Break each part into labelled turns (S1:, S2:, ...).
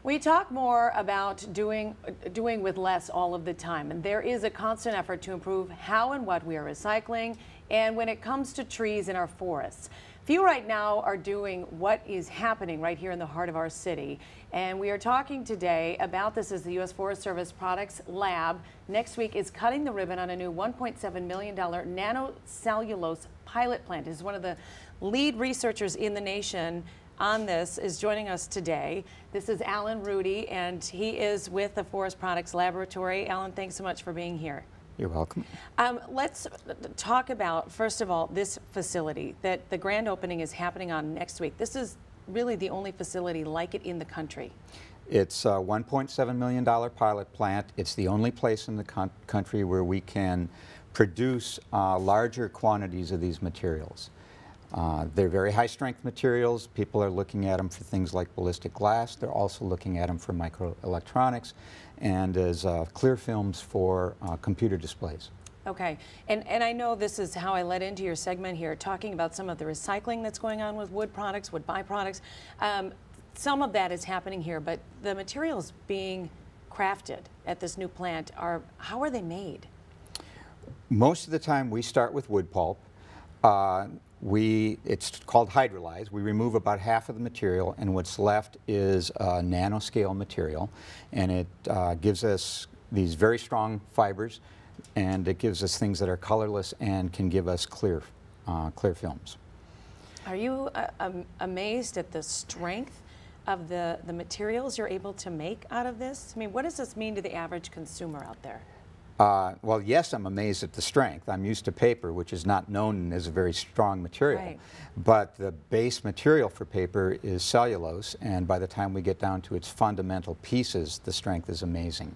S1: We talk more about doing with less all of the time, and there is a constant effort to improve how and what we are recycling, and when it comes to trees in our forests. Few right now are doing what is happening right here in the heart of our city, and we are talking today about this as the U.S. Forest Service Products Lab next week is cutting the ribbon on a new $1.7 million nanocellulose pilot plant. It is one of the lead researchers in the nation on this is joining us today. This is Alan Rudy, and he is with the Forest Products Laboratory. Alan, thanks so much for being here.
S2: You're welcome.
S1: Let's talk about, first of all, this facility that the grand opening is happening on next week. This is really the only facility like it in the country.
S2: It's a $1.7 million pilot plant. It's the only place in the country where we can produce larger quantities of these materials. They're very high-strength materials. People are looking at them for things like ballistic glass. They're also looking at them for microelectronics and as clear films for computer displays.
S1: Okay, and I know this is how I led into your segment here, talking about some of the recycling that's going on with wood products, wood byproducts. Some of that is happening here, but the materials being crafted at this new plant how are they made?
S2: Most of the time we start with wood pulp. It's called hydrolyze. We remove about half of the material, and what's left is nanoscale material, and it gives us these very strong fibers, and it gives us things that are colorless and can give us clear films.
S1: Are you amazed at the strength of the materials you're able to make out of this? I mean, what does this mean to the average consumer out there?
S2: Well, yes, I'm amazed at the strength. I'm used to paper, which is not known as a very strong material.
S1: Right.
S2: But the base material for paper is cellulose, and by the time we get down to its fundamental pieces, the strength is amazing.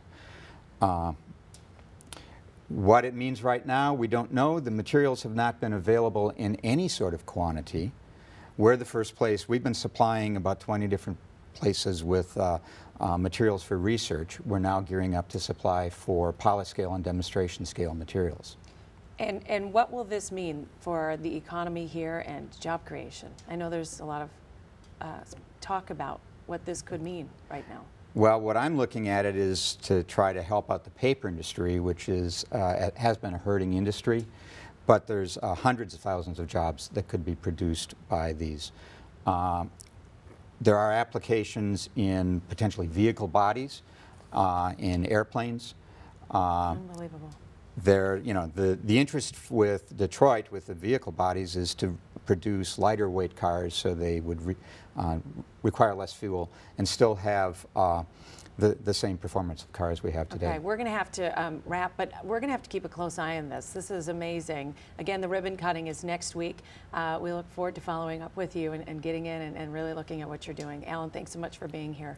S2: What it means right now, we don't know. The materials have not been available in any sort of quantity. We're the first place. We've been supplying about 20 different places with materials for research. We're now gearing up to supply for pilot scale and demonstration scale materials.
S1: And what will this mean for the economy here and job creation? I know there's a lot of talk about what this could mean right now.
S2: Well, what I'm looking at it is to try to help out the paper industry, which has been a hurting industry, but there's hundreds of thousands of jobs that could be produced by these. There are applications in potentially vehicle bodies, in airplanes.
S1: Unbelievable.
S2: The interest with Detroit with the vehicle bodies is to produce lighter weight cars so they would require less fuel and still have the same performance of cars we have today.
S1: Okay, we're going to have to wrap, but we're going to have to keep a close eye on this. This is amazing. Again, the ribbon cutting is next week. We look forward to following up with you and getting in and really looking at what you're doing. Alan, thanks so much for being here.